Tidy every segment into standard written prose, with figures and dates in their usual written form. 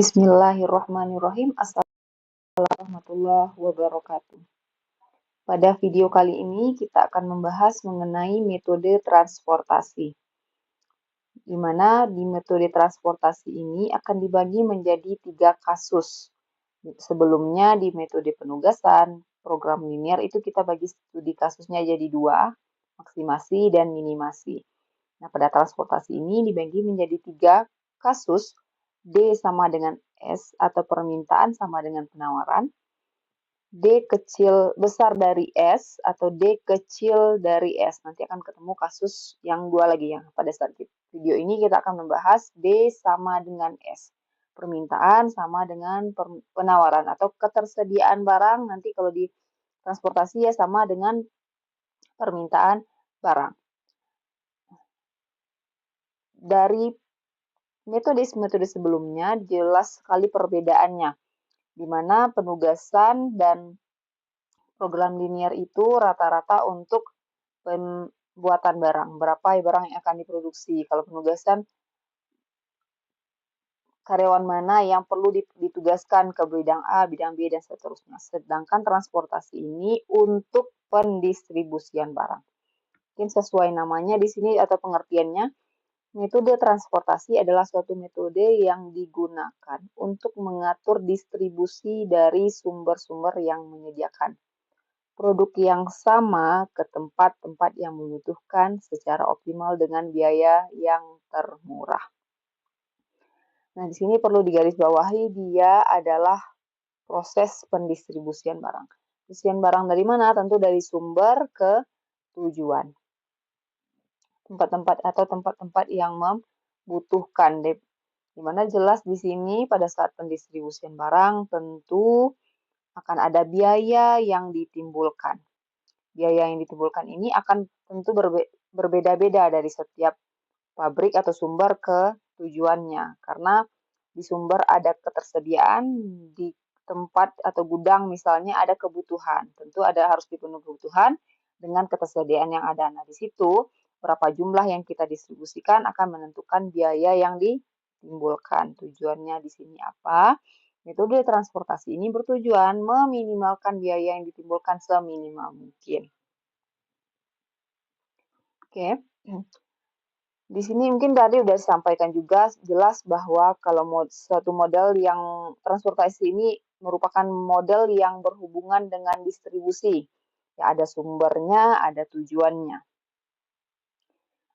Bismillahirrahmanirrahim. Assalamualaikum warahmatullahi wabarakatuh. Pada video kali ini kita akan membahas mengenai metode transportasi. Di mana di metode transportasi ini akan dibagi menjadi 3 kasus. Sebelumnya di metode penugasan, program linear itu kita bagi studi kasusnya jadi 2, maksimasi dan minimasi. Nah, pada transportasi ini dibagi menjadi 3 kasus. D sama dengan S atau permintaan sama dengan penawaran. D kecil besar dari S atau D kecil dari S. Nanti akan ketemu kasus yang 2 lagi ya. Pada saat video ini kita akan membahas D sama dengan S. Permintaan sama dengan penawaran atau ketersediaan barang. Nanti kalau di transportasi ya sama dengan permintaan barang. Dari metode sebelumnya jelas sekali perbedaannya, di mana penugasan dan program linear itu rata-rata untuk pembuatan barang, berapa barang yang akan diproduksi. Kalau penugasan, karyawan mana yang perlu ditugaskan ke bidang A, bidang B, dan seterusnya. Sedangkan transportasi ini untuk pendistribusian barang. Mungkin sesuai namanya di sini atau pengertiannya, metode transportasi adalah suatu metode yang digunakan untuk mengatur distribusi dari sumber-sumber yang menyediakan produk yang sama ke tempat-tempat yang membutuhkan secara optimal dengan biaya yang termurah. Nah, di sini perlu digarisbawahi dia adalah proses pendistribusian barang. Pendistribusian barang dari mana? Tentu dari sumber ke tujuan. Tempat-tempat yang membutuhkan. Di mana jelas di sini pada saat pendistribusian barang tentu akan ada biaya yang ditimbulkan. Biaya yang ditimbulkan ini akan tentu berbeda-beda dari setiap pabrik atau sumber ke tujuannya. Karena di sumber ada ketersediaan, di tempat atau gudang misalnya ada kebutuhan. Tentu harus dipenuhi kebutuhan dengan ketersediaan yang ada. Nah, di situ berapa jumlah yang kita distribusikan akan menentukan biaya yang ditimbulkan. Tujuannya di sini apa? Metode transportasi ini bertujuan meminimalkan biaya yang ditimbulkan seminimal mungkin. Oke. Di sini mungkin tadi sudah disampaikan juga jelas bahwa kalau suatu model yang transportasi ini merupakan model yang berhubungan dengan distribusi. Ya, ada sumbernya, ada tujuannya.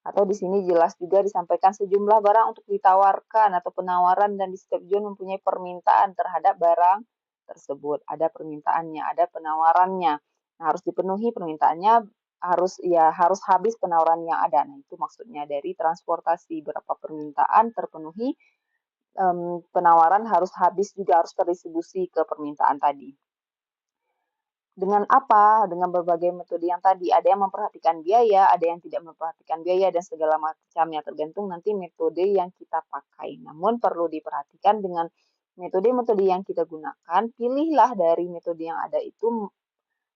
Atau di sini jelas juga disampaikan sejumlah barang untuk ditawarkan atau penawaran dan di setiap tujuan mempunyai permintaan terhadap barang tersebut. Ada permintaannya, ada penawarannya. Nah, harus dipenuhi permintaannya, harus habis penawaran yang ada. Nah, itu maksudnya dari transportasi, berapa permintaan terpenuhi, penawaran harus habis juga harus terdistribusi ke permintaan tadi. Dengan apa? Dengan berbagai metode yang tadi. Ada yang memperhatikan biaya, ada yang tidak memperhatikan biaya, dan segala macamnya. Tergantung nanti metode yang kita pakai. Namun perlu diperhatikan dengan metode-metode yang kita gunakan, pilihlah dari metode yang ada itu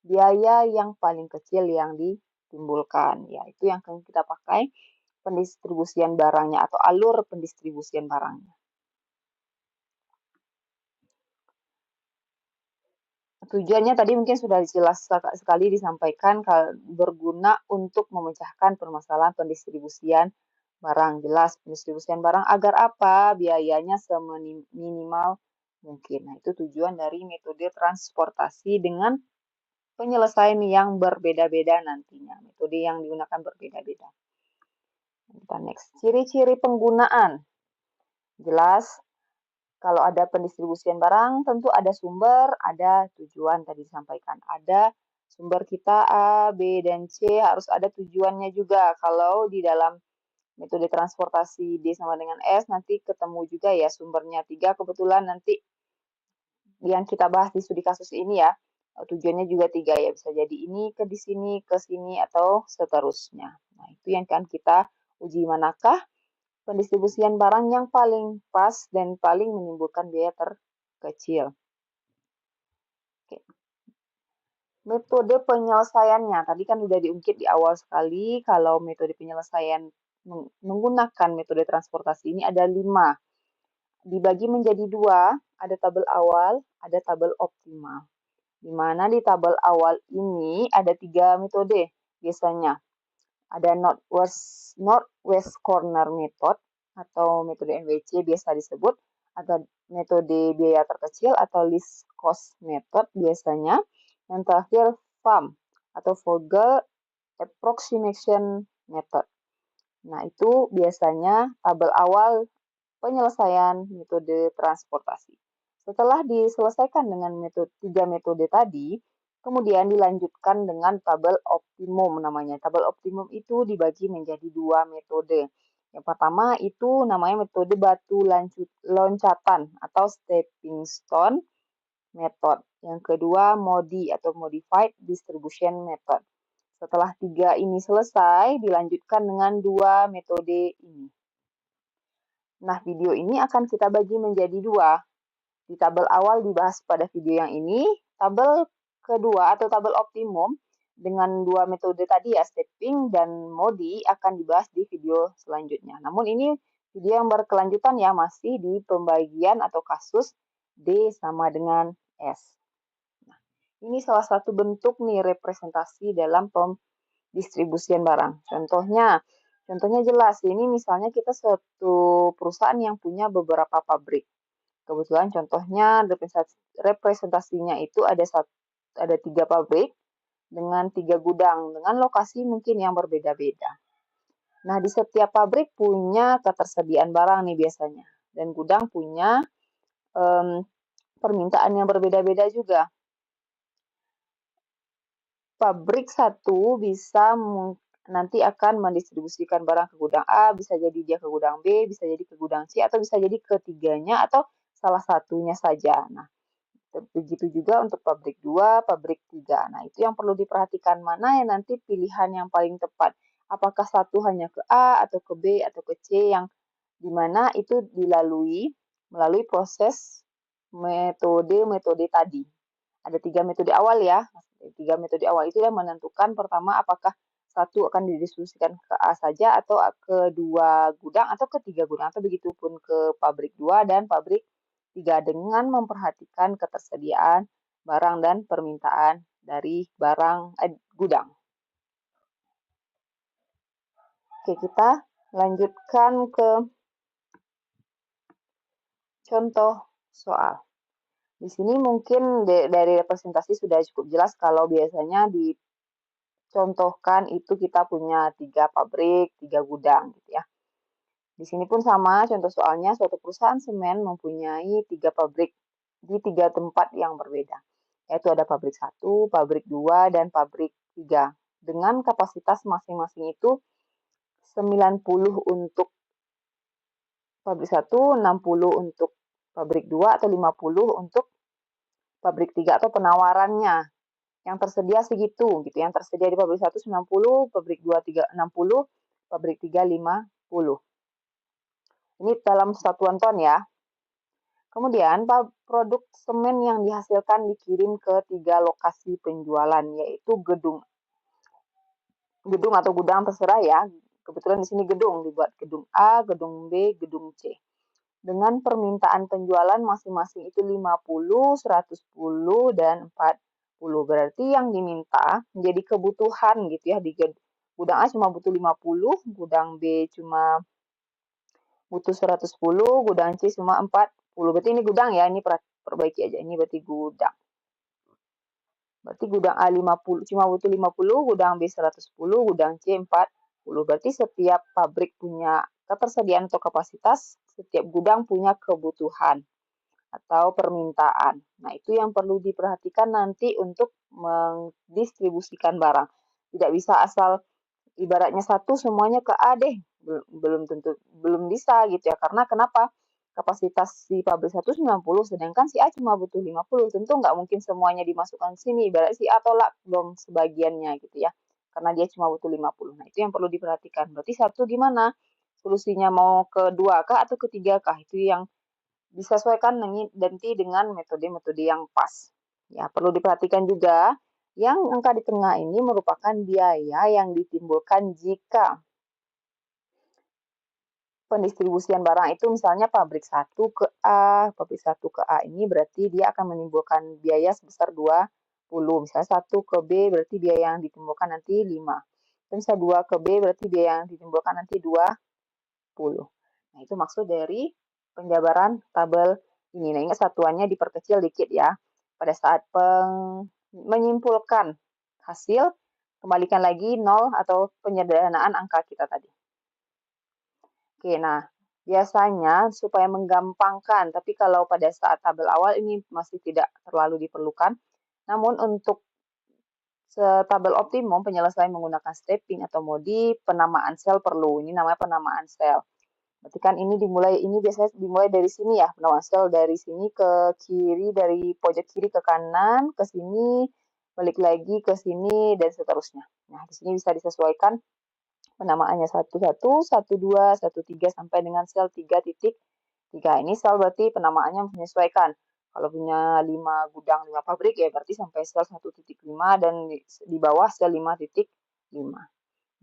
biaya yang paling kecil yang ditimbulkan. Ya, itu yang akan kita pakai pendistribusian barangnya atau alur pendistribusian barangnya. Tujuannya tadi mungkin sudah jelas sekali disampaikan, berguna untuk memecahkan permasalahan pendistribusian barang. Jelas pendistribusian barang agar apa? Biayanya seminimal mungkin. Nah, itu tujuan dari metode transportasi dengan penyelesaian yang berbeda-beda nantinya. Metode yang digunakan berbeda-beda. Kita next. Ciri-ciri penggunaan. Jelas kalau ada pendistribusian barang, tentu ada sumber, ada tujuan tadi disampaikan. Ada sumber kita A, B, dan C, harus ada tujuannya juga. Kalau di dalam metode transportasi D sama dengan S, nanti ketemu juga ya sumbernya 3. Kebetulan nanti yang kita bahas di studi kasus ini ya, tujuannya juga 3 ya. Bisa jadi ini ke di sini, ke sini, atau seterusnya. Nah, itu yang akan kita uji manakah pendistribusian barang yang paling pas dan paling menimbulkan biaya terkecil. Oke. Metode penyelesaiannya, tadi kan sudah diungkit di awal sekali, kalau metode penyelesaian menggunakan metode transportasi ini ada 5. dibagi menjadi dua, ada tabel awal, ada tabel optimal. Di mana di tabel awal ini ada 3 metode biasanya. Ada northwest corner method atau metode NWC biasa disebut, ada metode biaya terkecil atau least cost method biasanya. Yang terakhir FAM atau Vogel approximation method. Nah, itu biasanya tabel awal penyelesaian metode transportasi. Setelah diselesaikan dengan tiga metode tadi, kemudian dilanjutkan dengan tabel optimum namanya. Tabel optimum itu dibagi menjadi 2 metode. Yang pertama itu namanya metode batu loncatan atau stepping stone method. Yang kedua MODI atau modified distribution method. Setelah 3 ini selesai, dilanjutkan dengan 2 metode ini. Nah, video ini akan kita bagi menjadi 2. Di tabel awal dibahas pada video yang ini, tabel kedua atau tabel optimum dengan 2 metode tadi ya, stepping dan MODI akan dibahas di video selanjutnya. Namun ini video yang berkelanjutan ya, masih di pembagian atau kasus D sama dengan S. Nah, ini salah satu bentuk nih representasi dalam pendistribusian barang. Contohnya jelas, ini misalnya kita satu perusahaan yang punya beberapa pabrik. Kebetulan contohnya representasinya itu ada 3 pabrik dengan 3 gudang dengan lokasi mungkin yang berbeda-beda. Nah, di setiap pabrik punya ketersediaan barang nih biasanya, dan gudang punya permintaan yang berbeda-beda juga. Pabrik satu bisa nanti akan mendistribusikan barang ke gudang A, bisa jadi dia ke gudang B, bisa jadi ke gudang C, atau bisa jadi ketiganya atau salah satunya saja. Nah, begitu juga untuk pabrik 2, pabrik 3. Nah, itu yang perlu diperhatikan mana yang nanti pilihan yang paling tepat. Apakah satu hanya ke A atau ke B atau ke C yang dimana itu melalui proses metode tadi. Ada 3 metode awal ya. 3 metode awal itu yang menentukan pertama apakah satu akan didistribusikan ke A saja atau ke 2 gudang atau ke 3 gudang atau begitupun ke pabrik 2 dan pabrik 3 dengan memperhatikan ketersediaan barang dan permintaan dari gudang. Oke, kita lanjutkan ke contoh soal. Di sini mungkin dari representasi sudah cukup jelas kalau biasanya dicontohkan itu kita punya 3 pabrik, 3 gudang gitu ya. Di sini pun sama, contoh soalnya suatu perusahaan semen mempunyai 3 pabrik di 3 tempat yang berbeda. Yaitu ada pabrik 1, pabrik 2, dan pabrik 3. Dengan kapasitas masing-masing itu 90 untuk pabrik 1, 60 untuk pabrik 2, atau 50 untuk pabrik 3 atau penawarannya. Yang tersedia segitu gitu. Yang tersedia di pabrik 1 90, pabrik 2 60, pabrik 3 50. Ini dalam satuan ton ya. Kemudian produk semen yang dihasilkan dikirim ke 3 lokasi penjualan yaitu gedung atau gudang terserah ya. Kebetulan di sini gedung dibuat gedung A, gedung B, gedung C. Dengan permintaan penjualan masing-masing itu 50, 110 dan 40. Berarti yang diminta menjadi kebutuhan gitu ya di gudang A cuma butuh 50, gudang B cuma butuh 110, gudang C cuma 40. Berarti ini gudang ya, ini perbaiki aja. Ini berarti gudang. Berarti gudang A 50 cuma butuh 50, gudang B 110, gudang C 40. Berarti setiap pabrik punya ketersediaan atau kapasitas, setiap gudang punya kebutuhan atau permintaan. Nah, itu yang perlu diperhatikan nanti untuk mendistribusikan barang. Tidak bisa asal ibaratnya satu semuanya ke A deh. Belum bisa gitu ya. Karena kenapa? Kapasitas si pabrik 190 sedangkan si A cuma butuh 50. Tentu nggak mungkin semuanya dimasukkan sini. Ibarat si A tolak dong sebagiannya gitu ya. Karena dia cuma butuh 50. Nah, itu yang perlu diperhatikan. Berarti satu gimana? Solusinya mau ke 2 kah atau ke 3 kah? Itu yang disesuaikan nanti dengan metode-metode yang pas. Ya, perlu diperhatikan juga yang angka di tengah ini merupakan biaya yang ditimbulkan jika pendistribusian barang itu misalnya pabrik 1 ke A, pabrik 1 ke A ini berarti dia akan menimbulkan biaya sebesar 20. Misalnya 1 ke B berarti biaya yang ditimbulkan nanti 5. Terus 2 ke B berarti biaya yang ditimbulkan nanti 20. Nah, itu maksud dari penjabaran tabel ini. Nah, ingat satuannya diperkecil dikit ya. Pada saat menyimpulkan hasil, kembalikan lagi 0 atau penyederhanaan angka kita tadi. Oke, nah biasanya supaya menggampangkan, tapi kalau pada saat tabel awal ini masih tidak terlalu diperlukan. Namun untuk tabel optimum penyelesaian menggunakan stepping atau modi, penamaan sel perlu. Ini namanya penamaan sel. Berarti kan ini biasanya dimulai dari sini ya, penamaan sel dari sini ke kiri, dari pojok kiri ke kanan, ke sini, balik lagi ke sini, dan seterusnya. Nah, di sini bisa disesuaikan penamaannya 11, 12, 13 sampai dengan sel 3.3. Ini sel berarti penamaannya menyesuaikan. Kalau punya 5 gudang, 5 pabrik ya berarti sampai sel 1.5 dan di bawah sel 5.5.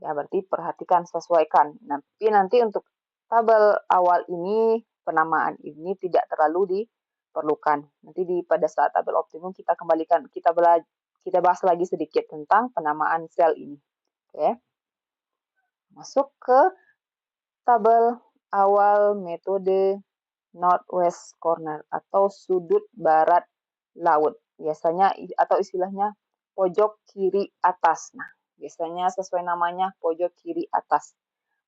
Ya berarti perhatikan, sesuaikan. Nanti untuk tabel awal ini, penamaan ini tidak terlalu diperlukan. Nanti pada saat tabel optimum kita kembalikan, kita bahas lagi sedikit tentang penamaan sel ini. Oke. Masuk ke tabel awal metode northwest corner atau sudut barat laut. Biasanya atau istilahnya pojok kiri atas. Nah, biasanya sesuai namanya pojok kiri atas.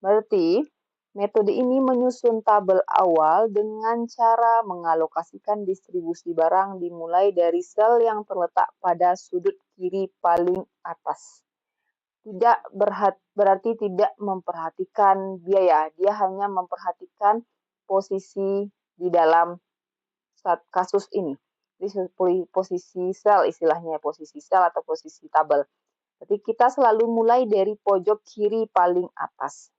Berarti metode ini menyusun tabel awal dengan cara mengalokasikan distribusi barang dimulai dari sel yang terletak pada sudut kiri paling atas. Tidak berarti tidak memperhatikan biaya, dia hanya memperhatikan posisi di dalam kasus ini. Jadi posisi sel istilahnya, posisi sel atau posisi tabel. Jadi kita selalu mulai dari pojok kiri paling atas.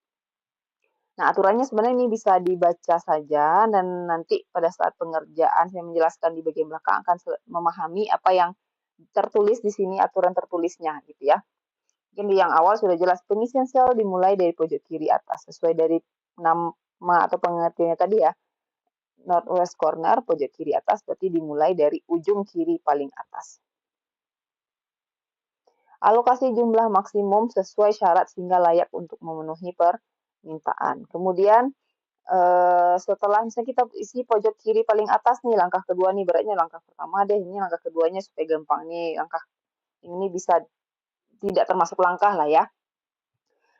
Nah, aturannya sebenarnya ini bisa dibaca saja dan nanti pada saat pengerjaan saya menjelaskan di bagian belakang akan memahami apa yang tertulis di sini, aturan tertulisnya gitu ya. Mungkin di yang awal sudah jelas pengisian sel dimulai dari pojok kiri atas sesuai dari nama atau pengertiannya tadi ya. Northwest corner pojok kiri atas berarti dimulai dari ujung kiri paling atas. Alokasi jumlah maksimum sesuai syarat sehingga layak untuk memenuhi permintaan. Kemudian setelah misalnya kita isi pojok kiri paling atas nih, langkah kedua nih, beratnya langkah pertama deh, ini langkah keduanya supaya gampang nih, langkah ini bisa tidak termasuk langkah lah ya.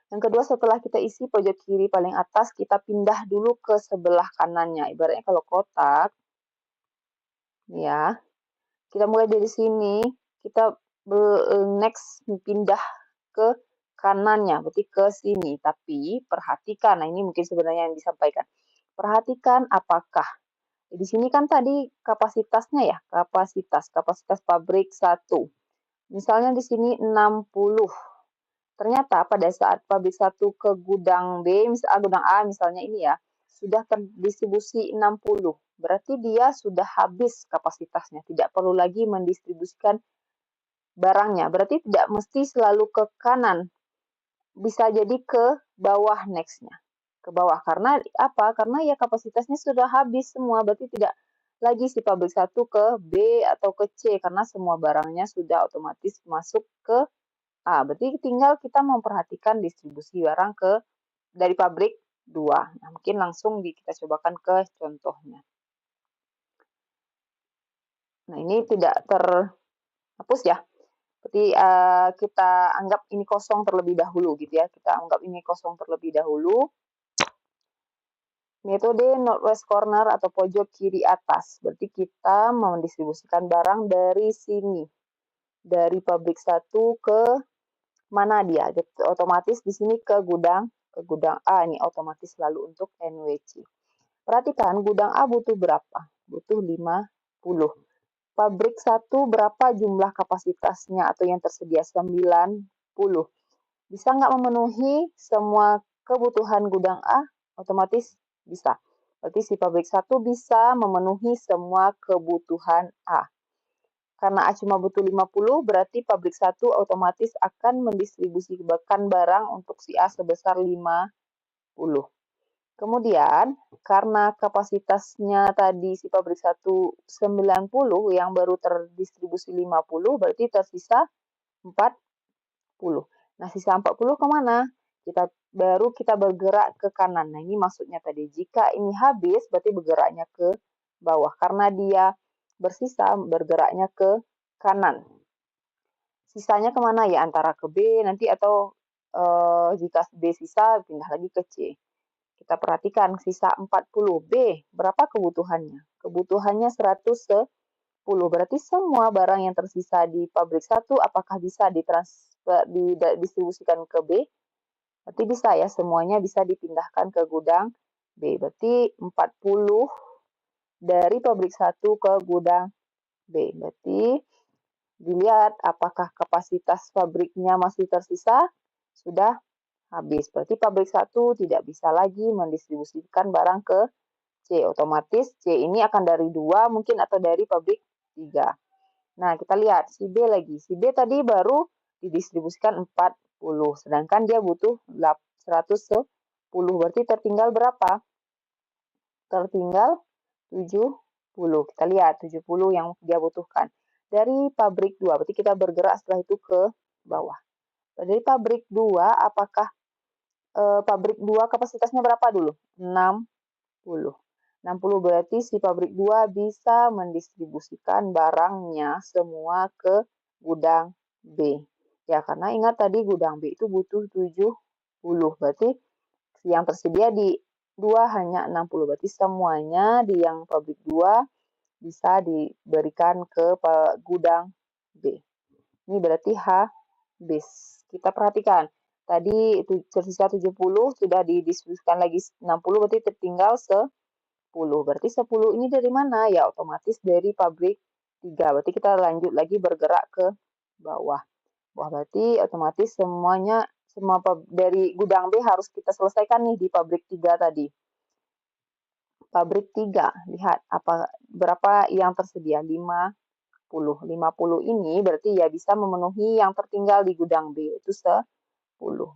Yang kedua, setelah kita isi pojok kiri paling atas, kita pindah dulu ke sebelah kanannya. Ibaratnya kalau kotak, ya, kita mulai dari sini, kita next pindah ke kanannya, berarti ke sini. Tapi perhatikan, nah ini mungkin sebenarnya yang disampaikan. Perhatikan apakah di sini kan tadi kapasitasnya ya, kapasitas pabrik 1. Misalnya di sini 60. Ternyata pada saat pabrik 1 ke gudang B, gudang A misalnya ini ya, sudah terdistribusi 60. Berarti dia sudah habis kapasitasnya, tidak perlu lagi mendistribusikan barangnya. Berarti tidak mesti selalu ke kanan, bisa jadi ke bawah next-nya. Ke bawah, karena apa? Karena ya kapasitasnya sudah habis semua, berarti tidak lagi si pabrik 1 ke B atau ke C, karena semua barangnya sudah otomatis masuk ke A. Berarti tinggal kita memperhatikan distribusi barang dari pabrik 2. Nah, mungkin langsung kita cobakan ke contohnya. Nah, ini tidak terhapus ya. Berarti kita anggap ini kosong terlebih dahulu gitu ya. Kita anggap ini kosong terlebih dahulu. Metode northwest corner atau pojok kiri atas. Berarti kita mendistribusikan barang dari sini. Dari pabrik 1 ke mana dia? Otomatis di sini ke gudang A, ini otomatis selalu untuk NWC. Perhatikan gudang A butuh berapa? Butuh 50. Pabrik 1 berapa jumlah kapasitasnya atau yang tersedia? 90. Bisa nggak memenuhi semua kebutuhan gudang A? Otomatis bisa. Berarti si pabrik 1 bisa memenuhi semua kebutuhan A. Karena A cuma butuh 50, berarti pabrik 1 otomatis akan mendistribusikan barang untuk si A sebesar 50. Kemudian, karena kapasitasnya tadi si pabrik 1 90, yang baru terdistribusi 50, berarti tersisa 40. Nah, sisa 40 kemana? Kita bergerak ke kanan. Nah, ini maksudnya tadi. Jika ini habis, berarti bergeraknya ke bawah. Karena dia bersisa, bergeraknya ke kanan. Sisanya kemana ya? Antara ke B nanti atau jika B sisa, pindah lagi ke C. Kita perhatikan sisa 40. B, berapa kebutuhannya? Kebutuhannya 110. Berarti semua barang yang tersisa di pabrik 1 apakah bisa didistribusikan ke B? Berarti bisa ya, semuanya bisa dipindahkan ke gudang B. Berarti 40 dari pabrik 1 ke gudang B. Berarti dilihat apakah kapasitas pabriknya masih tersisa, sudah habis. Berarti pabrik 1 tidak bisa lagi mendistribusikan barang ke C. Otomatis C ini akan dari 2 mungkin atau dari pabrik 3. Nah, kita lihat si B lagi. Si B tadi baru didistribusikan 40, sedangkan dia butuh 110. Berarti tertinggal berapa? Tertinggal 70. Kita lihat 70 yang dia butuhkan. Dari pabrik 2, berarti kita bergerak setelah itu ke bawah. Dari pabrik 2, apakah pabrik 2 kapasitasnya berapa dulu? 60. 60 berarti si pabrik 2 bisa mendistribusikan barangnya semua ke gudang B. Ya, karena ingat tadi gudang B itu butuh 70. Berarti yang tersedia di 2 hanya 60. Berarti semuanya di yang pabrik 2 bisa diberikan ke gudang B. Ini berarti habis. Kita perhatikan. Tadi tersisa 70, sudah didistribusikan lagi 60, berarti tertinggal 10. Berarti 10 ini dari mana? Ya otomatis dari pabrik 3. Berarti kita lanjut lagi bergerak ke bawah. Berarti otomatis semua dari gudang B harus kita selesaikan nih di pabrik 3 tadi. Pabrik 3, lihat berapa yang tersedia? 50. 50 ini berarti ya bisa memenuhi yang tertinggal di gudang B, itu 10.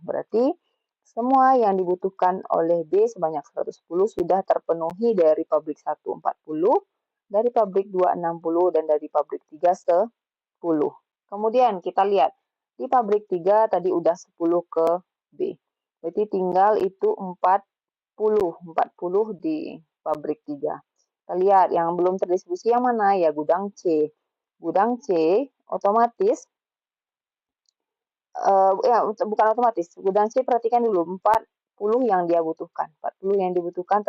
Berarti semua yang dibutuhkan oleh B sebanyak 110 sudah terpenuhi dari pabrik 1 40, dari pabrik 2 60, dan dari pabrik 3 10. Kemudian kita lihat, di pabrik 3 tadi udah 10 ke B. Berarti tinggal itu 40 di pabrik 3. Kita lihat yang belum terdistribusi yang mana? Ya gudang C. Gudang C otomatis ya bukan otomatis. Gudang C perhatikan dulu 40 yang dia butuhkan. 40 yang dibutuhkan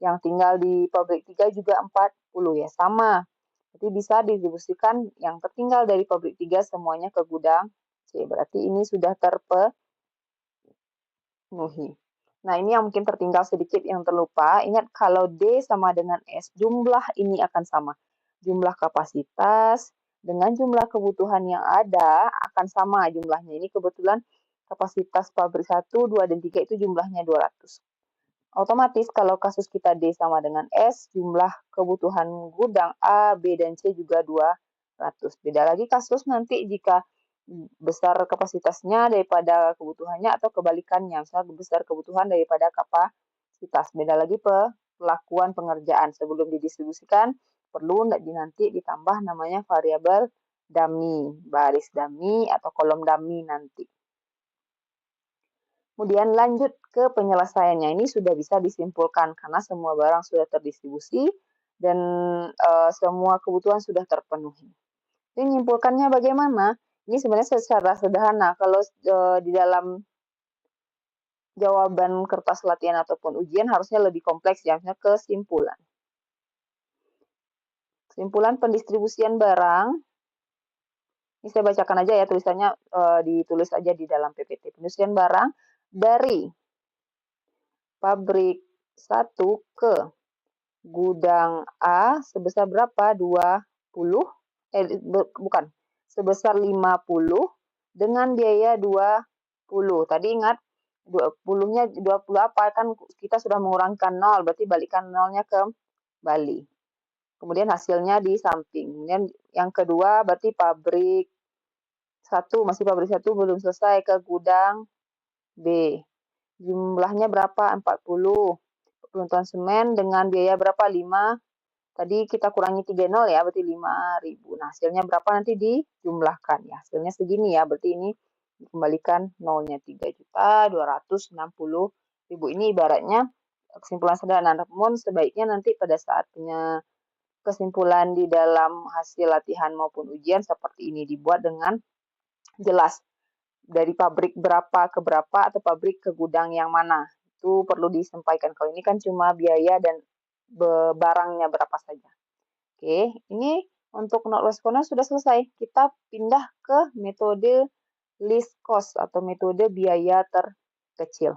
yang tinggal di pabrik 3 juga 40 ya, sama. Jadi bisa didistribusikan yang tertinggal dari pabrik 3 semuanya ke gudang C. Berarti ini sudah terpenuhi. Nah, ini yang mungkin tertinggal sedikit yang terlupa. Ingat kalau D sama dengan S, jumlah ini akan sama. Jumlah kapasitas dengan jumlah kebutuhan yang ada akan sama jumlahnya. Ini kebetulan kapasitas pabrik 1, 2, dan 3 itu jumlahnya 200. Otomatis kalau kasus kita D sama dengan S, jumlah kebutuhan gudang A, B, dan C juga 200. Beda lagi kasus nanti jika besar kapasitasnya daripada kebutuhannya atau kebalikannya, misalnya besar kebutuhan daripada kapasitas. Beda lagi pelakuan pengerjaan. Sebelum didistribusikan, perlu nanti ditambah namanya variabel dummy, baris dummy atau kolom dummy nanti. Kemudian lanjut ke penyelesaiannya. Ini sudah bisa disimpulkan karena semua barang sudah terdistribusi dan semua kebutuhan sudah terpenuhi. Jadi menyimpulkannya bagaimana? Ini sebenarnya secara sederhana. Kalau di dalam jawaban kertas latihan ataupun ujian harusnya lebih kompleks ya, misalnya kesimpulan. Kesimpulan pendistribusian barang. Ini saya bacakan aja ya tulisannya, ditulis aja di dalam PPT. Pendistribusian barang dari pabrik 1 ke gudang A sebesar berapa? 20, bukan, sebesar 50 dengan biaya 20. Tadi ingat 20-nya 20 apa? Kan kita sudah mengurangkan 0, berarti balikkan 0-nya ke Bali. Kemudian hasilnya di samping. Kemudian yang kedua berarti pabrik 1, masih pabrik 1 belum selesai ke gudang B. Jumlahnya berapa? 40. ton semen dengan biaya berapa? 5. Tadi kita kurangi 30 ya, berarti 5.000. Nah, hasilnya berapa nanti dijumlahkan ya. Hasilnya segini ya, berarti ini dikembalikan nolnya 3.260.000. Ini ibaratnya kesimpulan sederhana. Namun sebaiknya nanti pada saat punya kesimpulan di dalam hasil latihan maupun ujian seperti ini dibuat dengan jelas. Dari pabrik berapa ke berapa atau pabrik ke gudang yang mana. Itu perlu disampaikan. Kalau ini kan cuma biaya dan barangnya berapa saja. Oke, ini untuk not loss corner sudah selesai. Kita pindah ke metode least cost atau metode biaya terkecil.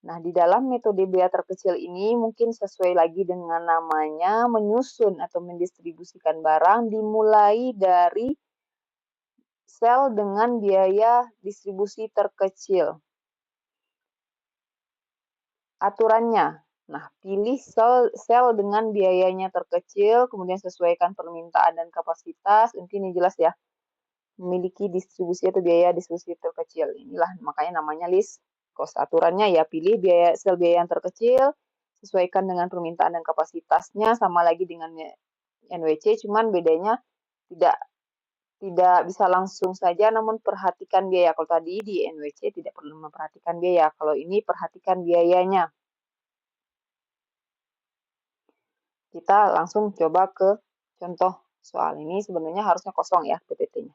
Nah, di dalam metode biaya terkecil ini mungkin sesuai lagi dengan namanya menyusun atau mendistribusikan barang dimulai dari sel dengan biaya distribusi terkecil. Aturannya, nah pilih sel dengan biayanya terkecil, kemudian sesuaikan permintaan dan kapasitas. Mungkin ini jelas ya, memiliki distribusi atau biaya distribusi terkecil. Inilah makanya namanya list cost. Aturannya ya pilih sel biaya yang terkecil, sesuaikan dengan permintaan dan kapasitasnya, sama lagi dengan NWC, cuman bedanya tidak bisa langsung saja, namun perhatikan biaya. Kalau tadi di NWC tidak perlu memperhatikan biaya, kalau ini perhatikan biayanya. Kita langsung coba ke contoh soal ini. Sebenarnya harusnya kosong ya PPT-nya.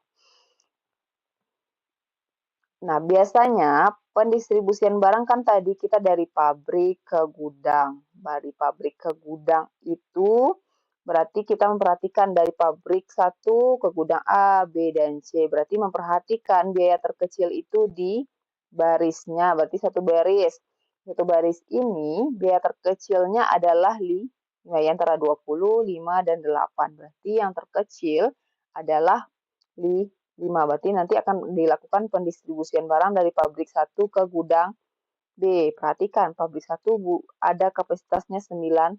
Nah, biasanya pendistribusian barang kan tadi kita dari pabrik ke gudang. Dari pabrik ke gudang itu berarti kita memperhatikan dari pabrik 1 ke gudang A, B, dan C. Berarti memperhatikan biaya terkecil itu di barisnya. Berarti satu baris. Satu baris ini biaya terkecilnya adalah antara 20, 5, dan 8. Berarti yang terkecil adalah 5. Berarti nanti akan dilakukan pendistribusian barang dari pabrik 1 ke gudang B. Perhatikan, pabrik 1 ada kapasitasnya 90.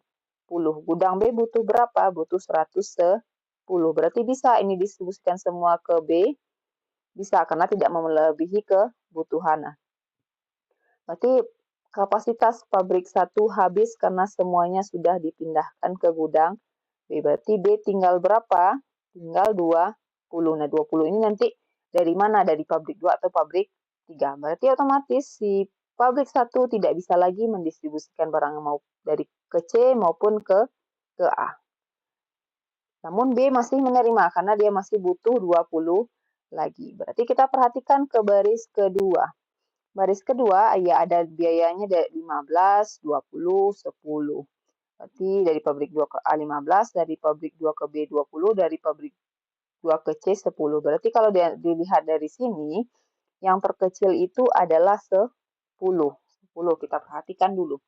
Gudang B butuh berapa? Butuh 110. Berarti bisa ini distribusikan semua ke B? Bisa, karena tidak melebihi kebutuhan. Nah, berarti kapasitas pabrik 1 habis karena semuanya sudah dipindahkan ke gudang B. Berarti B tinggal berapa? Tinggal 20. Nah, 20 ini nanti dari mana? Dari pabrik 2 atau pabrik 3. Berarti otomatis si pabrik 1 tidak bisa lagi mendistribusikan barang mau dari ke C maupun ke A. Namun B masih menerima karena dia masih butuh 20 lagi. Berarti kita perhatikan ke baris kedua. Baris kedua ya ada biayanya dari 15, 20, 10. Berarti dari pabrik 2 ke A 15, dari pabrik 2 ke B 20, dari pabrik 2 ke C 10. Berarti kalau dilihat dari sini, yang terkecil itu adalah 10. 10 kita perhatikan dulu.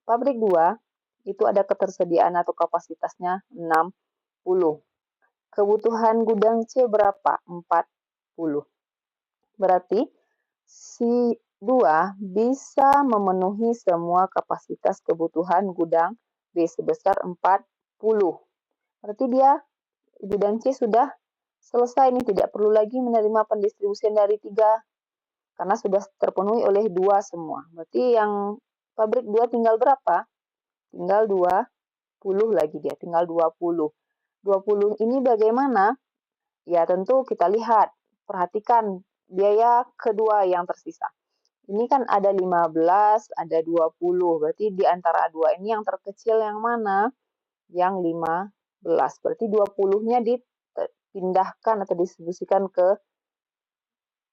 Pabrik 2 itu ada ketersediaan atau kapasitasnya 60. Kebutuhan gudang C berapa? 40. Berarti si 2 bisa memenuhi semua kapasitas kebutuhan gudang B sebesar 40. Berarti gudang C sudah selesai nih, tidak perlu lagi menerima pendistribusian dari 3 karena sudah terpenuhi oleh 2 semua. Berarti yang pabrik 2 tinggal berapa? Tinggal 20 lagi dia, tinggal 20. 20 ini bagaimana? Ya tentu kita lihat, perhatikan biaya kedua yang tersisa. Ini kan ada 15, ada 20. Berarti di antara dua ini yang terkecil yang mana? Yang 15. Berarti 20-nya dipindahkan atau distribusikan ke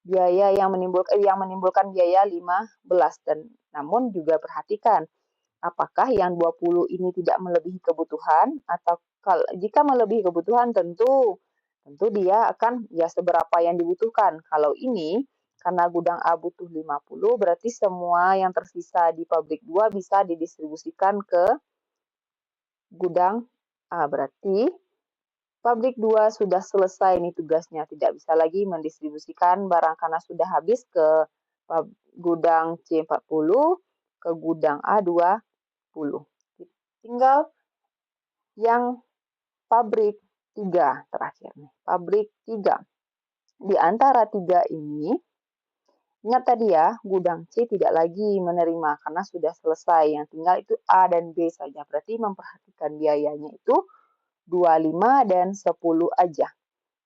biaya yang menimbulkan biaya 15. Dan namun juga perhatikan, apakah yang 20 ini tidak melebihi kebutuhan atau jika melebihi kebutuhan tentu dia akan ya seberapa yang dibutuhkan. Kalau ini karena gudang A butuh 50, berarti semua yang tersisa di pabrik 2 bisa didistribusikan ke gudang A. Berarti pabrik 2 sudah selesai nih tugasnya, tidak bisa lagi mendistribusikan barang karena sudah habis ke gudang C40, ke gudang A20. Tinggal yang pabrik 3 terakhir nih. Pabrik 3. Di antara 3 ini Ingat tadi ya, gudang C tidak lagi menerima karena sudah selesai. Yang tinggal itu A dan B saja. Berarti memperhatikan biayanya itu 25 dan 10 aja.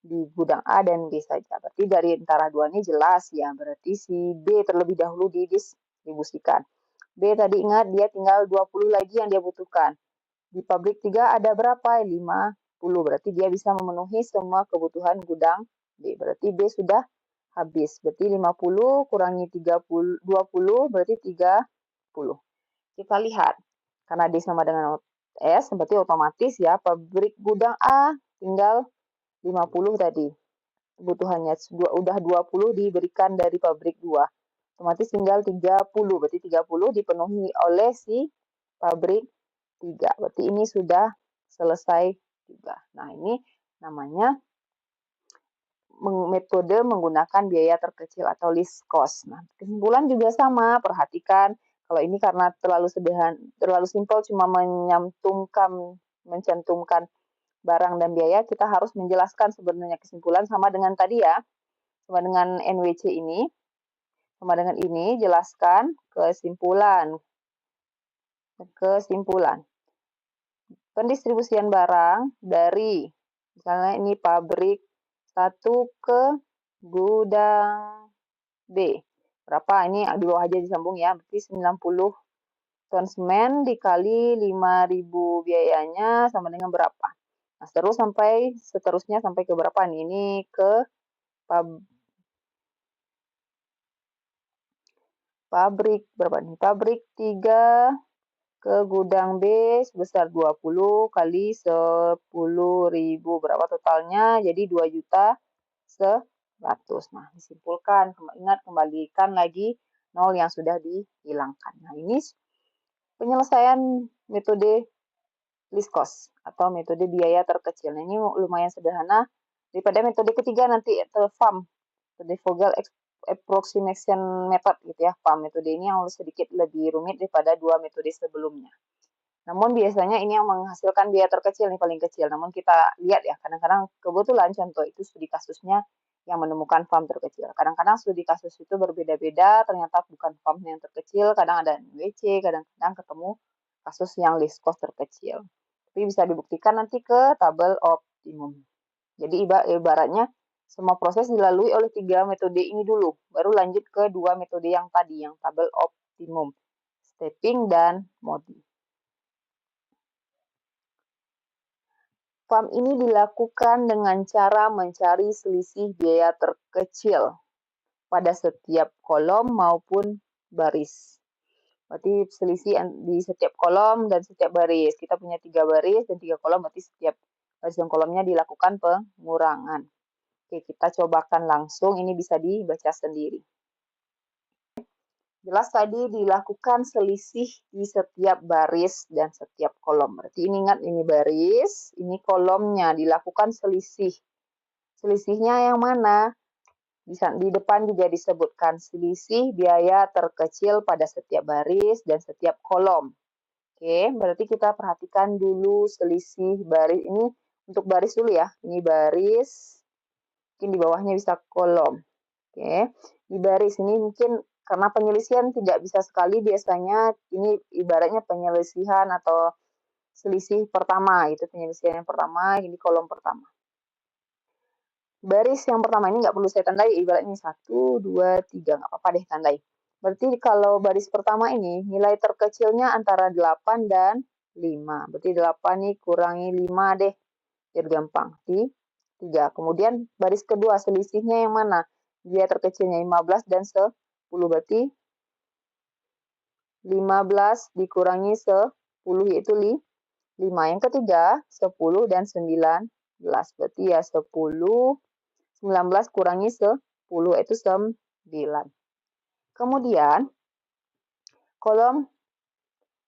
Di gudang A dan B saja. Berarti dari antara dua ini jelas ya. Berarti si B terlebih dahulu didistribusikan. B tadi ingat dia tinggal 20 lagi yang dia butuhkan. Di pabrik 3 ada berapa? 50. Berarti dia bisa memenuhi semua kebutuhan gudang B. Berarti B sudah habis. Berarti 50 kurangi 30, 20 berarti 30. Kita lihat. Karena D sama dengan S, berarti otomatis ya pabrik gudang A tinggal 50 tadi. Kebutuhannya udah 20 diberikan dari pabrik 2. Otomatis tinggal 30. Berarti 30 dipenuhi oleh si pabrik 3. Berarti ini sudah selesai juga. Nah, ini namanya metode menggunakan biaya terkecil atau least cost. Nah, kesimpulan juga sama, perhatikan kalau ini karena terlalu sederhana, terlalu simpel cuma mencantumkan barang dan biaya, kita harus menjelaskan sebenarnya kesimpulan sama dengan tadi ya, sama dengan NWC ini, sama dengan ini, jelaskan kesimpulan. Pendistribusian barang dari, misalnya ini pabrik 1 ke gudang B. Berapa? Ini di bawah aja disambung ya, berarti 90 ton semen dikali 5.000 biayanya sama dengan berapa? Nah, terus sampai seterusnya sampai ke berapa nih? Ini ke pabrik berapa nih? Pabrik 3 ke gudang B sebesar 20 kali 10.000. Berapa totalnya? Jadi 2.100.000. Nah, disimpulkan. Ingat, kembalikan lagi 0 yang sudah dihilangkan. Nah, ini penyelesaian metode least cost atau metode biaya terkecil. Nah, ini lumayan sederhana. Daripada metode ketiga nanti FAM, metode Vogel approximation method gitu ya. FAM metode ini yang sedikit lebih rumit daripada dua metode sebelumnya. Namun biasanya ini yang menghasilkan biaya terkecil nih, paling kecil. Namun kita lihat ya, kadang-kadang kebetulan contoh itu studi kasusnya yang menemukan FAM terkecil. Kadang-kadang studi kasus itu berbeda-beda, ternyata bukan FAM yang terkecil, kadang ada NWC, kadang-kadang ketemu kasus yang least cost terkecil. Tapi bisa dibuktikan nanti ke tabel optimum. Jadi ibaratnya semua proses dilalui oleh 3 metode ini dulu, baru lanjut ke 2 metode yang tadi, yang tabel optimum, stepping dan modi. FAM ini dilakukan dengan cara mencari selisih biaya terkecil pada setiap kolom maupun baris. Berarti selisih di setiap kolom dan setiap baris. Kita punya 3 baris dan 3 kolom, berarti setiap baris dan kolomnya dilakukan pengurangan. Oke, kita cobakan langsung, ini bisa dibaca sendiri. Jelas tadi dilakukan selisih di setiap baris dan setiap kolom. Berarti ini ingat, ini baris, ini kolomnya, dilakukan selisih. Selisihnya yang mana? Di depan juga disebutkan selisih biaya terkecil pada setiap baris dan setiap kolom. Oke, berarti kita perhatikan dulu selisih baris ini untuk baris dulu ya. Ini baris, mungkin di bawahnya bisa kolom. Oke, di baris ini mungkin karena penyelisihan tidak bisa sekali, biasanya ini ibaratnya penyelisihan atau selisih pertama, itu penyelisihan yang pertama, ini kolom pertama. Baris yang pertama ini nggak perlu saya tandai, ibaratnya 1, 2, 3, nggak apa-apa deh tandai. Berarti kalau baris pertama ini nilai terkecilnya antara 8 dan 5. Berarti 8 nih kurangi 5 deh, biar gampang. Di 3. Kemudian baris kedua selisihnya yang mana? Biaya terkecilnya 15 dan 10. Berarti 15 dikurangi 10 yaitu 5. Yang ketiga 10 dan 19. Berarti ya 10 19 kurangi 10 itu 9. Kemudian kolom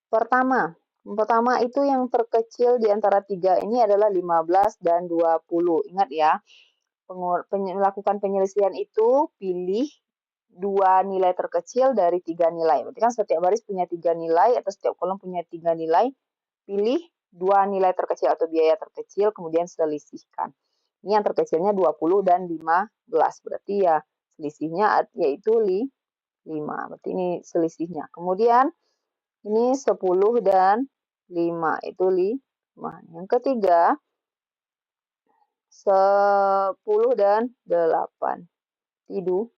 pertama. Pertama itu yang terkecil di antara 3 ini adalah 15 dan 20. Ingat ya, melakukan penyelesaian itu pilih 2 nilai terkecil dari 3 nilai. Berarti kan setiap baris punya 3 nilai atau setiap kolom punya 3 nilai. Pilih 2 nilai terkecil atau biaya terkecil, kemudian selisihkan. Ini yang terkecilnya 20 dan 15. Berarti ya selisihnya yaitu 5. Berarti ini selisihnya. Kemudian ini 10 dan 5 itu 5. Yang ketiga 10 dan 8 itu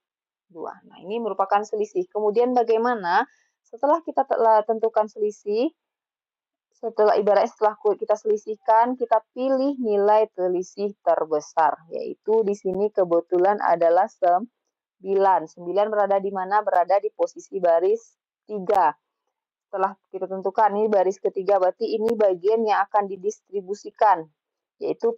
2. Nah, ini merupakan selisih. Kemudian bagaimana setelah kita telah tentukan selisih, setelah kita selisihkan, kita pilih nilai selisih terbesar, yaitu di sini kebetulan adalah 9. 9 berada di mana? Berada di posisi baris 3. Setelah kita tentukan ini baris ketiga, berarti ini bagian yang akan didistribusikan, yaitu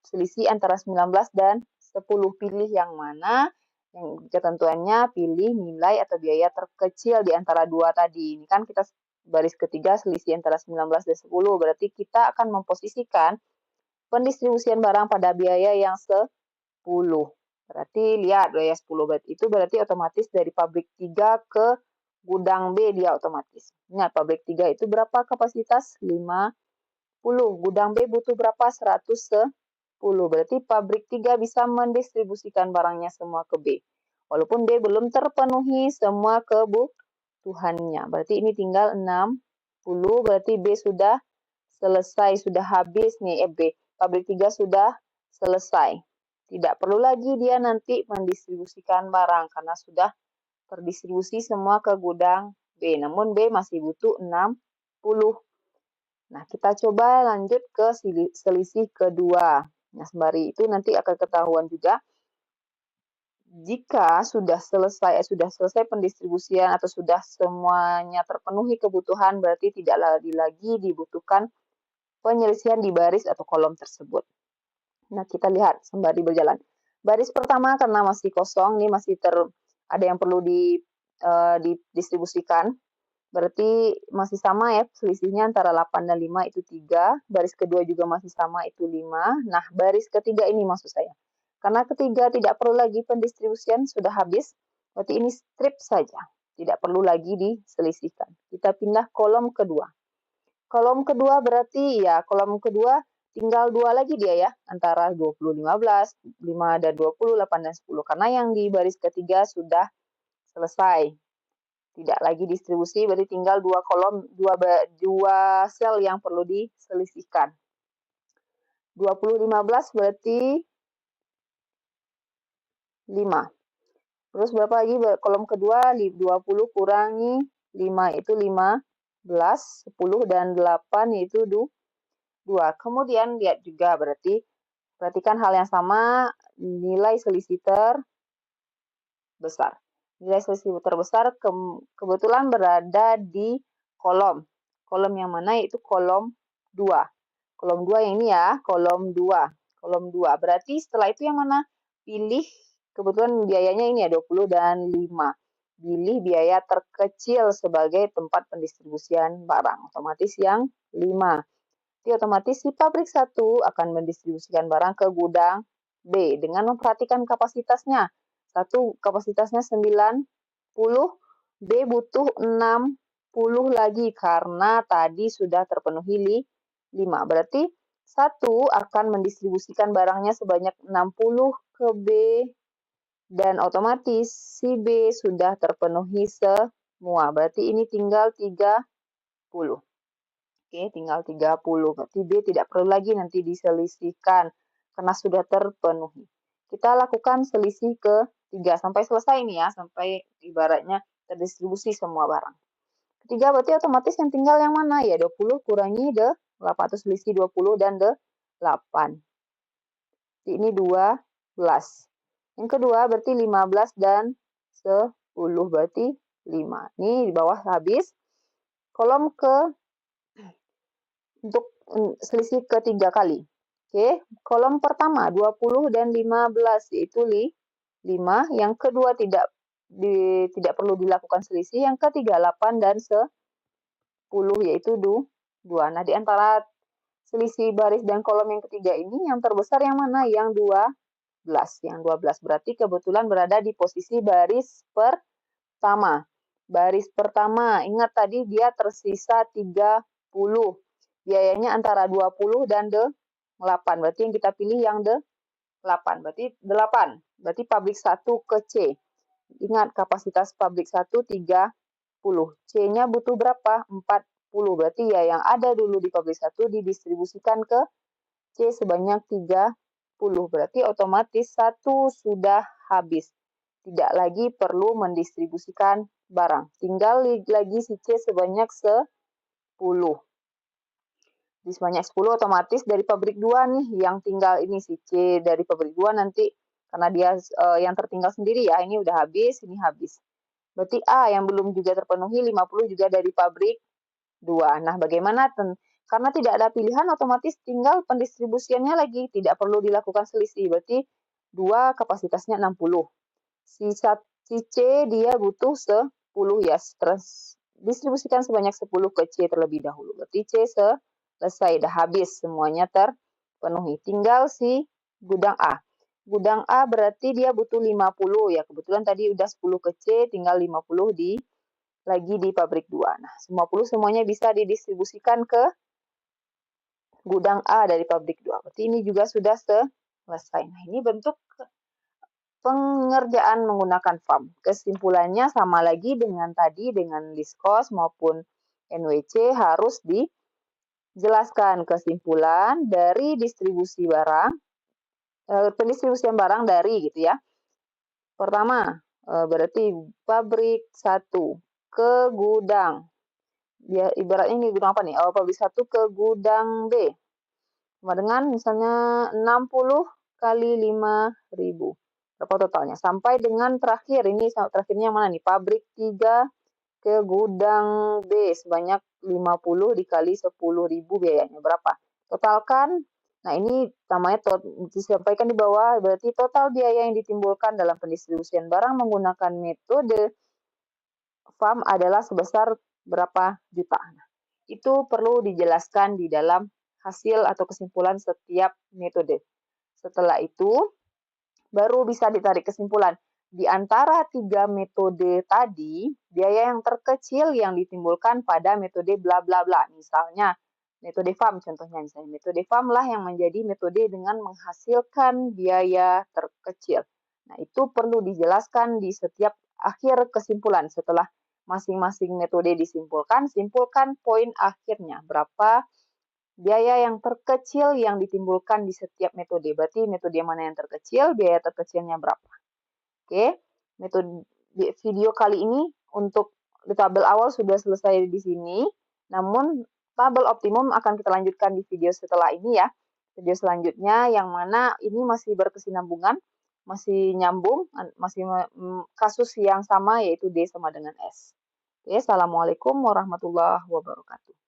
selisih antara 19 dan 10. Pilih yang mana? Yang ketentuannya pilih nilai atau biaya terkecil di antara dua tadi. Ini kan kita baris ketiga selisih antara 19 dan 10, berarti kita akan memposisikan pendistribusian barang pada biaya yang 10. Berarti lihat biaya 10 itu berarti otomatis dari pabrik 3 ke gudang B dia otomatis. Ingat pabrik 3 itu berapa kapasitas? 50. Gudang B butuh berapa? 110. Berarti pabrik 3 bisa mendistribusikan barangnya semua ke B. Walaupun B belum terpenuhi semua kebutuhannya. Berarti ini tinggal 60. Berarti B sudah selesai, sudah habis nih B. Pabrik 3 sudah selesai. Tidak perlu lagi dia nanti mendistribusikan barang karena sudah terdistribusi semua ke gudang B. Namun B masih butuh 60. Nah, kita coba lanjut ke selisih kedua. Nah, sembari itu nanti akan ketahuan juga jika sudah selesai pendistribusian atau sudah semuanya terpenuhi kebutuhan, berarti tidak lagi dibutuhkan penyelisihan di baris atau kolom tersebut. Nah, kita lihat sembari berjalan. Baris pertama karena masih kosong, ini masih ada yang perlu didistribusikan. Berarti masih sama ya, selisihnya antara 8 dan 5 itu 3. Baris kedua juga masih sama, itu 5. Nah, baris ketiga ini maksud saya. Karena ketiga tidak perlu lagi pendistribusian, sudah habis. Berarti ini strip saja, tidak perlu lagi diselisihkan. Kita pindah kolom kedua. Kolom kedua berarti ya, kolom kedua tinggal 2 lagi dia ya, antara 20, 15, 5 dan 20, 8 dan 10. Karena yang di baris ketiga sudah selesai. Tidak lagi distribusi, berarti tinggal 2 kolom, 2 sel yang perlu diselisihkan. 20, 15 berarti 5. Terus berapa lagi kolom kedua? 20 kurangi 5 itu 15, 10 dan 8 yaitu 2. Kemudian lihat juga berarti perhatikan hal yang sama, nilai selisih terbesar. Nilai selisih terbesar kebetulan berada di kolom. Kolom yang mana? Yaitu kolom 2. Kolom 2 yang ini ya, kolom 2. Kolom 2. Berarti setelah itu yang mana? Pilih, kebetulan biayanya ini ya 20 dan 5. Pilih biaya terkecil sebagai tempat pendistribusian barang. Otomatis yang 5. Jadi otomatis si pabrik 1 akan mendistribusikan barang ke gudang B dengan memperhatikan kapasitasnya. 1 kapasitasnya 90, B butuh 60 lagi karena tadi sudah terpenuhi 5. Berarti 1 akan mendistribusikan barangnya sebanyak 60 ke B dan otomatis si B sudah terpenuhi semua. Berarti ini tinggal 30. Oke, tinggal 30. Berarti B tidak perlu lagi nanti diselisihkan karena sudah terpenuhi. Kita lakukan selisih ke-3 sampai selesai ini ya, sampai ibaratnya terdistribusi semua barang. Ketiga berarti otomatis yang tinggal yang mana? Ya 20 kurangi 8 atau selisih 20 dan 8. Jadi ini 12. Yang kedua berarti 15 dan 10 berarti 5. Ini di bawah habis. Kolom untuk selisih ketiga kali. Oke, kolom pertama 20 dan 15 yaitu 5. Yang kedua tidak perlu dilakukan selisih. Yang ketiga 8 dan 10 yaitu 2. Nah, di antara selisih baris dan kolom yang ketiga ini yang terbesar yang mana? Yang 12. Yang 12 berarti kebetulan berada di posisi baris pertama. Baris pertama, ingat tadi dia tersisa 30. Biayanya antara 20 dan 8. Berarti yang kita pilih yang 8. Berarti 8. Berarti pabrik 1 ke C. Ingat kapasitas pabrik 1 30. C-nya butuh berapa? 40. Berarti ya yang ada dulu di pabrik 1 didistribusikan ke C sebanyak 30. Berarti otomatis 1 sudah habis. Tidak lagi perlu mendistribusikan barang. Tinggal lagi si C sebanyak 10. Di sebanyak 10 otomatis dari pabrik 2 nih yang tinggal ini si C dari pabrik 2 nanti karena dia yang tertinggal sendiri ya, ini udah habis, ini habis. Berarti A yang belum juga terpenuhi 50 juga dari pabrik 2. Nah, bagaimana karena tidak ada pilihan otomatis tinggal pendistribusiannya lagi, tidak perlu dilakukan selisih. Berarti 2 kapasitasnya 60. Si C dia butuh 10 ya, terus distribusikan sebanyak 10 ke C terlebih dahulu. Berarti C selesai, dah habis semuanya terpenuhi. Tinggal si gudang A. Gudang A berarti dia butuh 50 ya. Kebetulan tadi udah 10 ke C, tinggal 50 lagi di pabrik 2. Nah, 50 semuanya bisa didistribusikan ke gudang A dari pabrik 2. Berarti ini juga sudah selesai. Nah, ini bentuk pengerjaan menggunakan FAM. Kesimpulannya sama lagi dengan tadi, dengan list cost maupun NWC harus dijelaskan kesimpulan dari distribusi barang, pendistribusian barang dari gitu ya. Pertama, berarti pabrik 1 ke gudang. Ya, ibaratnya ini gudang apa nih? Pabrik 1 ke gudang B. Sama dengan misalnya 60 kali 5.000. Berapa totalnya? Sampai dengan terakhir, ini terakhirnya mana nih? Pabrik 3 ke gudang B sebanyak 50 dikali 10.000 biayanya berapa? Totalkan. Nah, ini namanya disampaikan di bawah, berarti total biaya yang ditimbulkan dalam pendistribusian barang menggunakan metode FAM adalah sebesar berapa juta. Nah, itu perlu dijelaskan di dalam hasil atau kesimpulan setiap metode. Setelah itu, baru bisa ditarik kesimpulan. Di antara 3 metode tadi, biaya yang terkecil yang ditimbulkan pada metode bla bla bla. Misalnya, metode FAM contohnya. Misalnya, metode FAM lah yang menjadi metode dengan menghasilkan biaya terkecil. Nah, itu perlu dijelaskan di setiap akhir kesimpulan. Setelah masing-masing metode disimpulkan, simpulkan poin akhirnya. Berapa biaya yang terkecil yang ditimbulkan di setiap metode. Berarti metode mana yang terkecil, biaya terkecilnya berapa. Oke, metode video kali ini untuk di tabel awal sudah selesai di sini. Namun tabel optimum akan kita lanjutkan di video setelah ini ya. Video selanjutnya yang mana ini masih berkesinambungan, masih nyambung, masih kasus yang sama yaitu D sama dengan S. Oke, assalamualaikum warahmatullahi wabarakatuh.